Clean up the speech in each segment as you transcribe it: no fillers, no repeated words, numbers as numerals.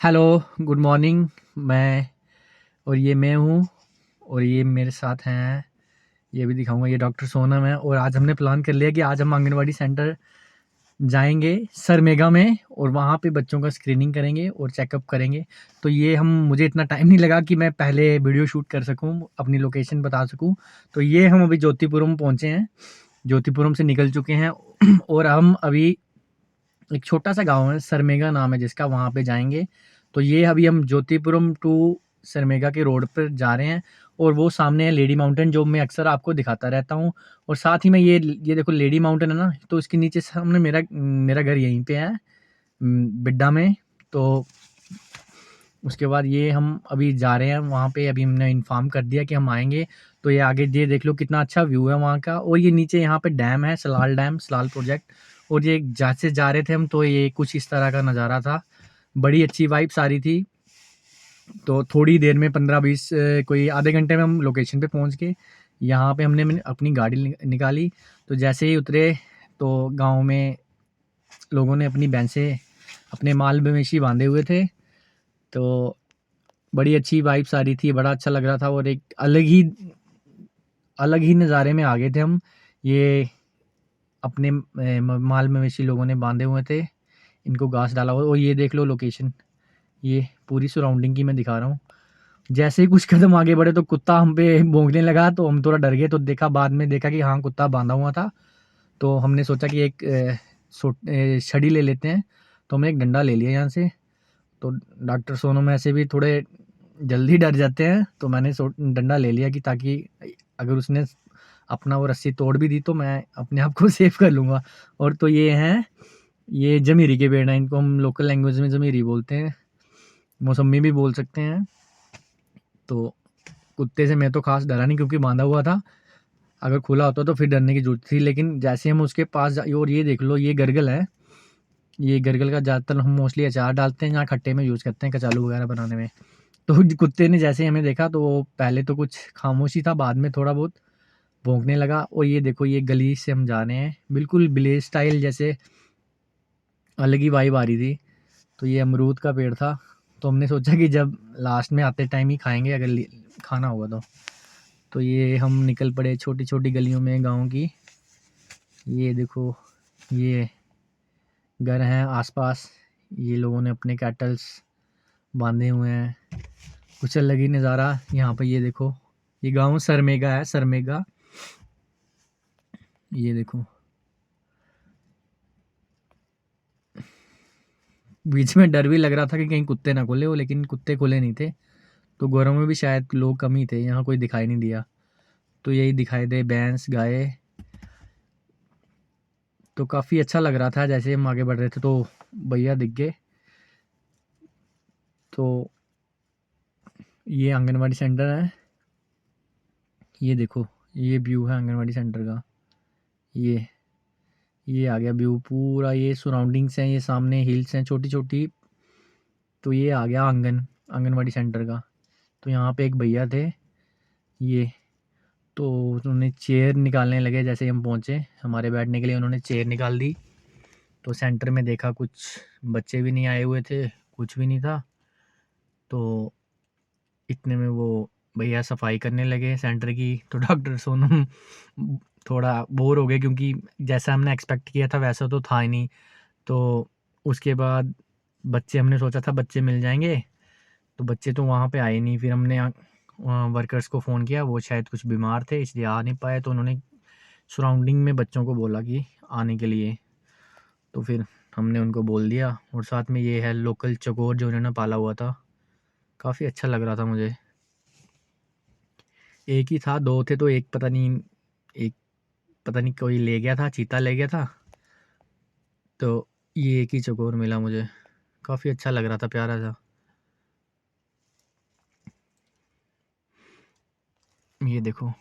Hello, good morning. मैं हूँ और ये मेरे साथ हैं, ये भी दिखाऊँगा, ये डॉक्टर सोनम है। और आज हमने प्लान कर लिया कि आज हम आंगनवाड़ी सेंटर जाएँगे सरमेगा में और वहाँ पे बच्चों का स्क्रीनिंग करेंगे और चेकअप करेंगे। तो ये हम मुझे इतना टाइम नहीं लगा कि मैं पहले वीडियो शूट कर सकूँ, अपनी लोकेशन बता सकूँ। तो ये हम अभी ज्योतिपुरम पहुँचे हैं, ज्योतिपुरम से निकल चुके हैं और हम अभी एक छोटा-सा गाँव है, सरमेगा नाम है जिसका, वहाँ पे जाएँगे। तो ये अभी हम ज्योतिपुरम टू सरमेगा के रोड पर जा रहे हैं और वो सामने है लेडी माउंटेन, जो मैं अक्सर आपको दिखाता रहता हूँ। और साथ ही में ये देखो लेडी माउंटेन है ना, तो इसके नीचे सामने मेरा मेरा घर यहीं पे है, बिड्डा में। तो उसके बाद ये हम अभी जा रहे हैं वहाँ पे, अभी हमने इन्फॉर्म कर दिया कि हम आएँगे। तो ये आगे ये देख लो कितना अच्छा व्यू है वहाँ का। और ये नीचे यहाँ पे डैम है, सलाल डैम, सलाल प्रोजेक्ट। और ये जैसे जा रहे थे हम, तो ये कुछ इस तरह का नज़ारा था। बड़ी अच्छी वाइब्स आ रही थी। तो थोड़ी देर में 15-20 कोई आधे घंटे में हम लोकेशन पे पहुँच गए। यहाँ पे हमने अपनी गाड़ी निकाली। तो जैसे ही उतरे तो गाँव में लोगों ने अपनी भैंसें, अपने माल मवेशी बाँधे हुए थे। तो बड़ी अच्छी वाइब्स आ रही थी, बड़ा अच्छा लग रहा था और एक अलग ही नज़ारे में आ गए थे हम। ये अपने माल मवेशी लोगों ने बांधे हुए थे, इनको घास डाला हुआ। और ये देख लो लोकेशन, ये पूरी सराउंडिंग की मैं दिखा रहा हूँ। जैसे ही कुछ कदम आगे बढ़े तो कुत्ता हम पे भौंकने लगा, तो हम थोड़ा डर गए। तो बाद में देखा कि हाँ, कुत्ता बांधा हुआ था। तो हमने सोचा कि एक छड़ी ले लेते हैं। तो हमने एक डंडा ले लिया यहाँ से। तो डॉक्टर सोनम ऐसे भी थोड़े जल्दी डर जाते हैं, तो मैंने डंडा ले लिया कि ताकि अगर उसने अपना वो रस्सी तोड़ भी दी तो मैं अपने आप को सेफ कर लूँगा। और तो ये जमीरी के पेड़ हैं, इनको हम लोकल लैंग्वेज में जमीरी बोलते हैं, मौसम्मी भी बोल सकते हैं। तो कुत्ते से मैं तो खास डरा नहीं क्योंकि बांधा हुआ था। अगर खुला होता तो फिर डरने की जरूरत थी, लेकिन जैसे हम उसके पास और ये देख लो, ये गरगल है। ये गरगल का ज़्यादातर हम मोस्टली अचार डालते हैं, यहाँ खट्टे में यूज़ करते हैं, कचालू वगैरह बनाने में। तो कुत्ते ने जैसे ही हमें देखा तो वो पहले तो कुछ खामोशी था, बाद में थोड़ा बहुत भौंकने लगा। और ये देखो, ये गली से हम जा रहे हैं, बिल्कुल विलेज स्टाइल, जैसे अलग ही वाइब आ रही थी। तो ये अमरूद का पेड़ था, तो हमने सोचा कि जब लास्ट में आते टाइम ही खाएंगे अगर खाना होगा तो। तो ये हम निकल पड़े छोटी छोटी गलियों में गाँव की। ये देखो, ये घर हैं आसपास, ये लोगों ने अपने कैटल्स बांधे हुए हैं। कुछ अलग ही नज़ारा यहाँ पे। ये देखो, ये गांव सरमेगा है, सरमेगा। ये देखो, बीच में डर भी लग रहा था कि कहीं कुत्ते ना खुले हो, लेकिन कुत्ते खुले नहीं थे। तो घरों में भी शायद लोग कम ही थे, यहाँ कोई दिखाई नहीं दिया। तो यही दिखाई दे भैंस गाय। तो काफ़ी अच्छा लग रहा था। जैसे हम आगे बढ़ रहे थे तो भैया दिख गए। तो ये आंगनवाड़ी सेंटर है, ये देखो, ये व्यू है आंगनवाड़ी सेंटर का। ये आ गया व्यू पूरा, ये सराउंडिंग्स हैं, ये सामने हिल्स हैं छोटी छोटी। तो ये आ गया आंगनवाड़ी सेंटर का। तो यहाँ पे एक भैया थे, ये तो उन्होंने चेयर निकालने लगे। जैसे ही हम पहुँचे हमारे बैठने के लिए, उन्होंने चेयर निकाल दी। तो सेंटर में देखा, कुछ बच्चे भी नहीं आए हुए थे, कुछ भी नहीं था। तो इतने में वो भैया सफाई करने लगे सेंटर की। तो डॉक्टर सोनम थोड़ा बोर हो गए क्योंकि जैसा हमने एक्सपेक्ट किया था वैसा तो था ही नहीं। तो उसके बाद बच्चे, हमने सोचा था बच्चे मिल जाएंगे, तो बच्चे तो वहाँ पे आए नहीं। फिर हमने वर्कर्स को फ़ोन किया, वो शायद कुछ बीमार थे इसलिए आ नहीं पाए। तो उन्होंने सराउंडिंग में बच्चों को बोला कि आने के लिए। तो फिर हमने उनको बोल दिया। और साथ में ये है लोकल चकोर जो उन्होंने पाला हुआ था, काफ़ी अच्छा लग रहा था मुझे। एक ही था, दो थे तो एक पता नहीं कोई ले गया था, चीता ले गया था। तो ये एक ही चकोर मिला मुझे, काफ़ी अच्छा लग रहा था, प्यारा था। ये देखो,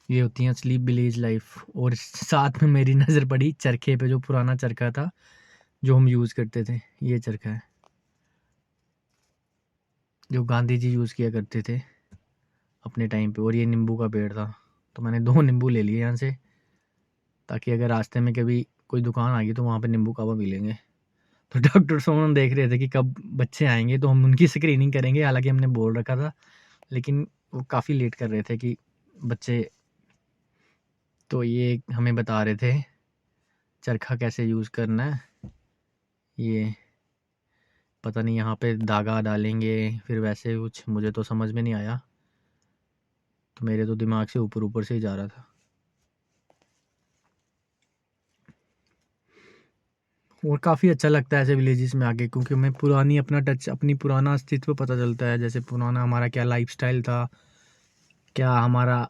ये होती है असली विलेज लाइफ। और साथ में मेरी नज़र पड़ी चरखे पे, जो पुराना चरखा था जो हम यूज़ करते थे। ये चरखा है जो गांधी जी यूज़ किया करते थे अपने टाइम पे। और ये नींबू का पेड़ था, तो मैंने 2 नींबू ले लिए यहाँ से, ताकि अगर रास्ते में कभी कोई दुकान आ गई तो वहाँ पे नींबू कावा मिलेंगे। तो डॉक्टर सोनम देख रहे थे कि कब बच्चे आएँगे तो हम उनकी स्क्रीनिंग करेंगे, हालाँकि हमने बोल रखा था, लेकिन वो काफ़ी लेट कर रहे थे कि बच्चे। तो ये हमें बता रहे थे चरखा कैसे यूज़ करना है। ये पता नहीं यहाँ पे धागा डालेंगे फिर वैसे कुछ, मुझे तो समझ में नहीं आया, तो मेरे तो दिमाग से ऊपर से ही जा रहा था। और काफ़ी अच्छा लगता है ऐसे विलेजेस में आके, क्योंकि हमें पुरानी अपना टच, अपनी पुराना अस्तित्व पता चलता है। जैसे पुराना हमारा क्या लाइफस्टाइल था, क्या हमारा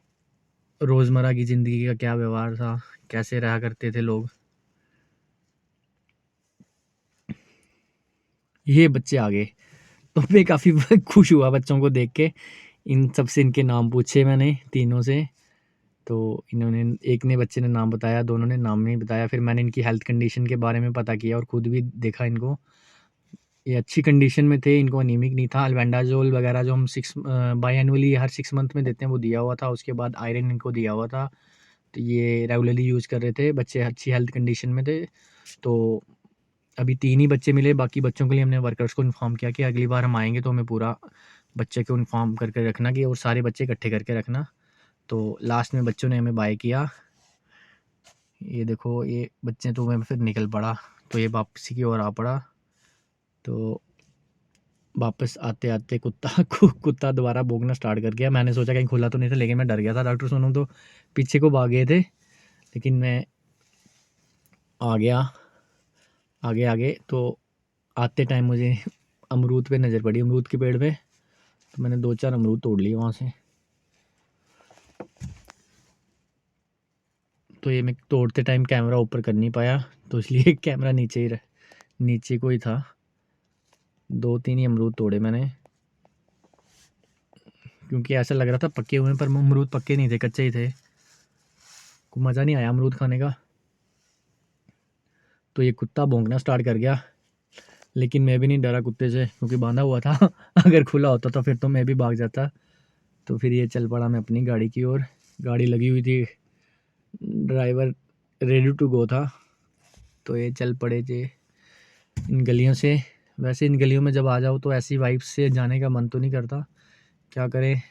रोज़मर्रा की ज़िंदगी का क्या व्यवहार था, कैसे रहा करते थे लोग। ये बच्चे आ गए तो मैं काफ़ी खुश हुआ बच्चों को देख के। इन सब से इनके नाम पूछे मैंने तीनों से, तो इन्होंने, एक ने बच्चे ने नाम बताया, दोनों ने नाम नहीं बताया। फिर मैंने इनकी हेल्थ कंडीशन के बारे में पता किया और खुद भी देखा इनको, ये अच्छी कंडीशन में थे, इनको एनीमिक नहीं था। अल्बेंडाजोल वगैरह जो हम बाईएनुअली हर 6 मंथ में देते हैं वो दिया हुआ था। उसके बाद आयरन इनको दिया हुआ था, तो ये रेगुलरली यूज़ कर रहे थे। बच्चे अच्छी हेल्थ कंडीशन में थे। तो अभी 3 ही बच्चे मिले, बाकी बच्चों के लिए हमने वर्कर्स को इन्फॉर्म किया कि अगली बार हम आएँगे तो हमें पूरा बच्चे को इन्फॉर्म करके रखना कि, और सारे बच्चे इकट्ठे करके रखना। तो लास्ट में बच्चों ने हमें बाय किया। ये देखो ये बच्चे, तो मैं फिर निकल पड़ा, तो ये वापसी की ओर आ पड़ा। तो वापस आते-आते कुत्ता दोबारा भौंकना स्टार्ट कर गया। मैंने सोचा कहीं खुला तो नहीं था, लेकिन मैं डर गया था। डॉक्टर सोनम तो पीछे को भाग गए थे, लेकिन मैं आ गया आगे। तो आते टाइम मुझे अमरूद पे नज़र पड़ी, अमरूद के पेड़ पे, तो मैंने 2-4 अमरूद तोड़ लिए वहाँ से। तो ये मैं तोड़ते टाइम कैमरा ऊपर कर नहीं पाया, तो इसलिए कैमरा नीचे को ही था। 2-3 ही अमरूद तोड़े मैंने, क्योंकि ऐसा लग रहा था पके हुए हैं, पर अमरूद पक्के नहीं थे, कच्चे ही थे। को मज़ा नहीं आया अमरूद खाने का। तो ये कुत्ता भौंकना स्टार्ट कर गया, लेकिन मैं भी नहीं डरा कुत्ते से, क्योंकि बांधा हुआ था। अगर खुला होता तो फिर तो मैं भी भाग जाता। तो फिर ये चल पड़ा मैं अपनी गाड़ी की ओर। गाड़ी लगी हुई थी, ड्राइवर रेडी टू गो था। तो ये चल पड़े थे इन गलियों से। वैसे इन गलियों में जब आ जाओ तो ऐसी वाइब्स से जाने का मन तो नहीं करता, क्या करें,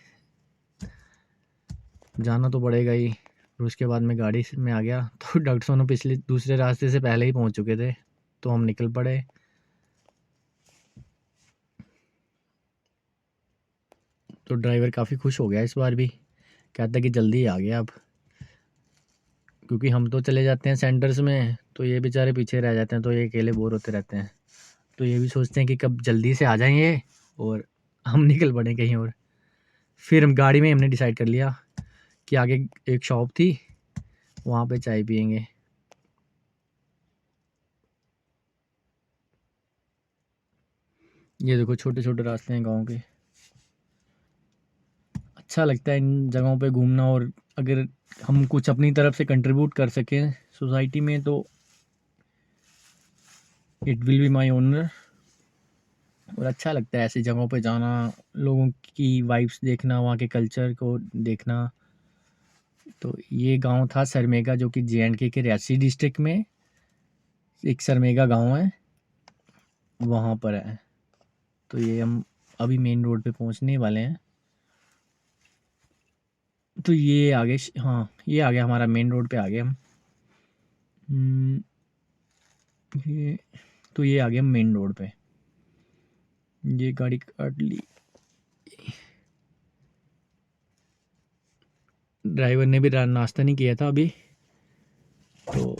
जाना तो पड़ेगा ही। फिर उसके बाद मैं गाड़ी में आ गया, तो डॉक्टर सोनू पिछले दूसरे रास्ते से पहले ही पहुंच चुके थे, तो हम निकल पड़े। तो ड्राइवर काफ़ी खुश हो गया इस बार भी, कहता कि जल्दी आ गया अब, क्योंकि हम तो चले जाते हैं सेंटर्स में, तो ये बेचारे पीछे रह जाते हैं, तो ये अकेले बोर होते रहते हैं। तो ये भी सोचते हैं कि कब जल्दी से आ जाएं ये, और हम निकल पड़े कहीं और। फिर हम गाड़ी में हमने डिसाइड कर लिया कि आगे एक शॉप थी, वहाँ पे चाय पियेंगे। ये देखो छोटे छोटे रास्ते हैं गाँव के, अच्छा लगता है इन जगहों पे घूमना। और अगर हम कुछ अपनी तरफ से कंट्रीब्यूट कर सकें सोसाइटी में, तो it will be my honour. और अच्छा लगता है ऐसी जगहों पे जाना, लोगों की वाइब्स देखना, वहाँ के कल्चर को देखना। तो ये गांव था सरमेगा, जो कि जे.एंड.के के रियासी डिस्ट्रिक्ट में एक सरमेगा गांव है, वहाँ पर है। तो ये हम अभी मेन रोड पे पहुँचने वाले हैं। तो ये आगे, हाँ ये आ गया हमारा मेन रोड पे आ गए हम। ये तो ये आ गया मेन रोड पे, ये गाड़ी काट ली। ड्राइवर ने भी नाश्ता नहीं किया था अभी, तो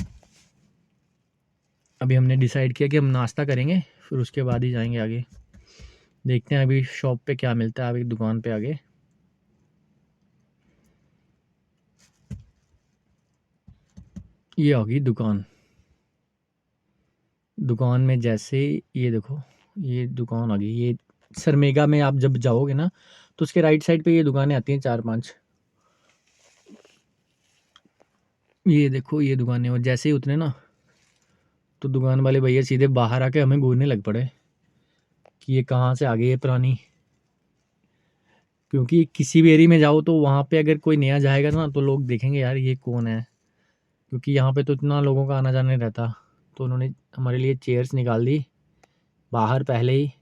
अभी हमने डिसाइड किया कि हम नाश्ता करेंगे, फिर उसके बाद ही जाएंगे आगे। देखते हैं अभी शॉप पे क्या मिलता है, अभी दुकान पे आगे। ये होगी दुकान। दुकान में जैसे ये देखो, ये दुकान आ गई। ये सरमेगा में आप जब जाओगे ना, तो उसके राइट साइड पे ये दुकानें आती हैं 4-5। ये देखो ये दुकानें, और जैसे ही उतरे ना, तो दुकान वाले भैया सीधे बाहर आके हमें घूरने लग पड़े कि ये कहाँ से आ गई है पुरानी। क्योंकि किसी भी एरिया में जाओ तो वहाँ पे अगर कोई नया जाएगा ना, तो लोग देखेंगे यार ये कौन है, क्योंकि यहाँ पे तो इतना लोगों का आना जाना नहीं रहता। तो उन्होंने हमारे लिए चेयर्स निकाल दी, बाहर पहले ही।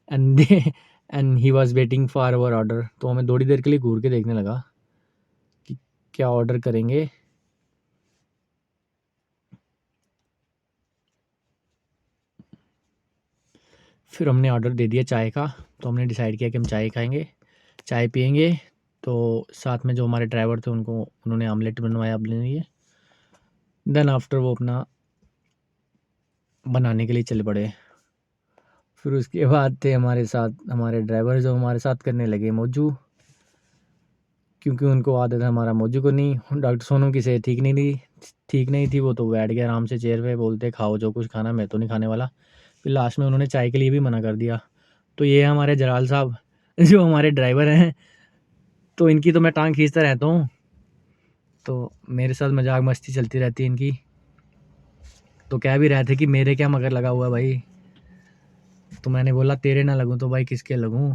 And and he was waiting for our order. तो हमें थोड़ी देर के लिए घूर के देखने लगा कि क्या ऑर्डर करेंगे। फिर हमने ऑर्डर दे दिया चाय का। तो हमने डिसाइड किया कि हम चाय खाएंगे, चाय पियेंगे। तो साथ में जो हमारे ड्राइवर थे उन्होंने आमलेट बनवाया अपने लिए। देन आफ्टर वो अपना बनाने के लिए चल पड़े। फिर उसके बाद थे हमारे साथ हमारे ड्राइवर जो हमारे साथ करने लगे मौजू, क्योंकि उनको आदत है हमारा मौजू को नहीं। डॉक्टर सोनम की सेहत ठीक नहीं थी। वो तो बैठ गया आराम से चेयर पे, बोलते खाओ जो कुछ खाना, मैं तो नहीं खाने वाला। फिर लास्ट में उन्होंने चाय के लिए भी मना कर दिया। तो ये है हमारे जलाल साहब जो हमारे ड्राइवर हैं। तो इनकी तो मैं टांग खींचता रहता हूँ, तो मेरे साथ मजाक मस्ती चलती रहती है इनकी। तो कह भी रहे थे कि मेरे क्या मगर लगा हुआ भाई। तो मैंने बोला तेरे ना लगूं तो भाई किसके लगूं।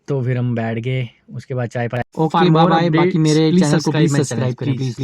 तो फिर हम बैठ गए, उसके बाद चाय पाई। Okay bye bye. बाकी मेरे चैनल को प्लीज सब्सक्राइब करें प्लीज।